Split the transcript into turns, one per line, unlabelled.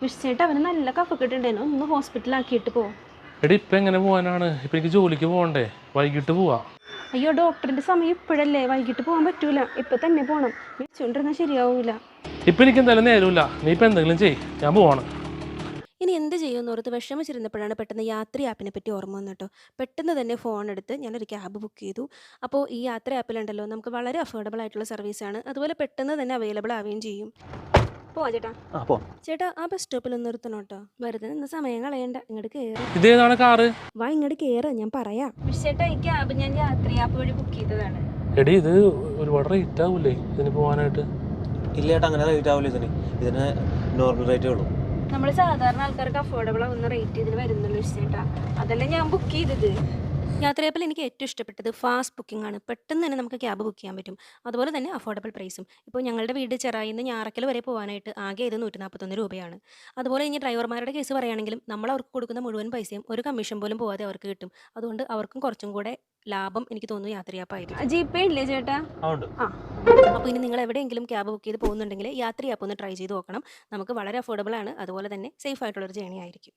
വിശ്വസേട്ടാ അവന് നല്ല കഫക്കെട്ടുണ്ടായിരുന്നു, ഒന്ന് ഹോസ്പിറ്റലാക്കിയിട്ട് പോ.
എടി ഇപ്പം എങ്ങനെ പോകാനാണ്? ഇപ്പം എനിക്ക് ജോലിക്ക് പോകണ്ടേ? വൈകിട്ട് പോവാ.
അയ്യോ ഡോക്ടറിന്റെ സമയം ഇപ്പോഴല്ലേ, വൈകിട്ട് പോകാൻ പറ്റൂല, ഇപ്പൊ തന്നെ പോണം. വിളിച്ചോണ്ടിരുന്നാൽ ശരിയാവൂല.
ഇപ്പം എനിക്ക് എന്തായാലും നേരമില്ല, നീ ഇപ്പം എന്തെങ്കിലും ചെയ്യ്, ഞാൻ പോവാണ്.
ഇനി എന്ത് ചെയ്യുമെന്ന് ഓർത്ത് വിഷമിച്ചിരുന്നപ്പോഴാണ് പെട്ടെന്ന് യാത്രി ആപ്പിനെ പറ്റി ഓർമ്മ വന്നു കേട്ടോ. പെട്ടെന്ന് തന്നെ ഫോൺ എടുത്ത് ഞാനൊരു ക്യാബ് ബുക്ക് ചെയ്തു. അപ്പോൾ ഈ യാത്ര ആപ്പിലുണ്ടല്ലോ നമുക്ക് വളരെ അഫോർഡബിൾ ആയിട്ടുള്ള സർവീസാണ്, അതുപോലെ പെട്ടെന്ന് തന്നെ അവൈലബിൾ ആവുകയും ചെയ്യും. പോവാ ചേട്ടാ. ചേട്ടാ ആ ബസ് സ്റ്റോപ്പിൽ ഒന്ന് നിർത്തണം കേട്ടോ, വെറുതെ നിന്ന് സമയം കളയണ്ട, ഇങ്ങോട്ട് കയറി
ഇതേതാണ് കാറ്?
വാ, ഇങ്ങോട്ട് കയറ്, ഞാൻ പറയാം. ചേട്ടാ ഈ ക്യാബ് ഞാൻ യാത്രി ആപ്പ് വഴി ബുക്ക് ചെയ്തതാണ്.
എടി ഇത് ഒരുപാട് റേറ്റ് ആവൂലേ ഇതിന് പോകാനായിട്ട്?
ഇല്ല ചേട്ടാ, അങ്ങനെ റേറ്റ് ആവില്ല ഇതിന് നോർമൽ റേറ്റേ ഉള്ളൂ.
നമ്മൾ സാധാരണ ആൾക്കാർക്ക് അഫോർഡബിൾ ആവുന്ന റേറ്റ് ഇതിന് വരുന്നുള്ളൂ ചേട്ടാ, അതല്ലേ ഞാൻ ബുക്ക് ചെയ്തത്. യാത്രയപ്പിൽ എനിക്ക് ഏറ്റവും ഇഷ്ടപ്പെട്ടത് ഫാസ്റ്റ് ബുക്കിംഗ് ആണ്. പെട്ടെന്ന് തന്നെ നമുക്ക് ക്യാബ് ബുക്ക് ചെയ്യാൻ പറ്റും, അതുപോലെ തന്നെ അഫോർഡബിൾ പ്രൈസും. ഇപ്പോൾ ഞങ്ങളുടെ വീട് ചെറായിൽ നിന്ന് ഞാറക്കൽ വരെ പോകാനായിട്ട് ആകെ ഇത് 141 രൂപയാണ്. അതുപോലെ ഇനി ഡ്രൈവർമാരുടെ കേസ് പറയുകയാണെങ്കിലും നമ്മൾ അവർക്ക് കൊടുക്കുന്ന മുഴുവൻ പൈസയും ഒരു കമ്മീഷൻ പോലും പോകാതെ അവർക്ക് കിട്ടും. അതുകൊണ്ട് അവർക്കും കുറച്ചും കൂടെ ലാഭം എനിക്ക് തോന്നുന്നു യാത്രയാപ്പായിരിക്കും. ജിപേ ഇല്ലേ ചേട്ടാ? ആ, അപ്പോൾ ഇനി നിങ്ങൾ എവിടെയെങ്കിലും ക്യാബ് ബുക്ക് ചെയ്ത് പോകുന്നുണ്ടെങ്കിൽ യാത്ര ആപ്പ് ഒന്ന് ട്രൈ ചെയ്ത് നോക്കണം. നമുക്ക് വളരെ അഫോർഡബിൾ ആണ്, അതുപോലെ തന്നെ സേഫ് ആയിട്ടുള്ളൊരു ജേണി ആയിരിക്കും.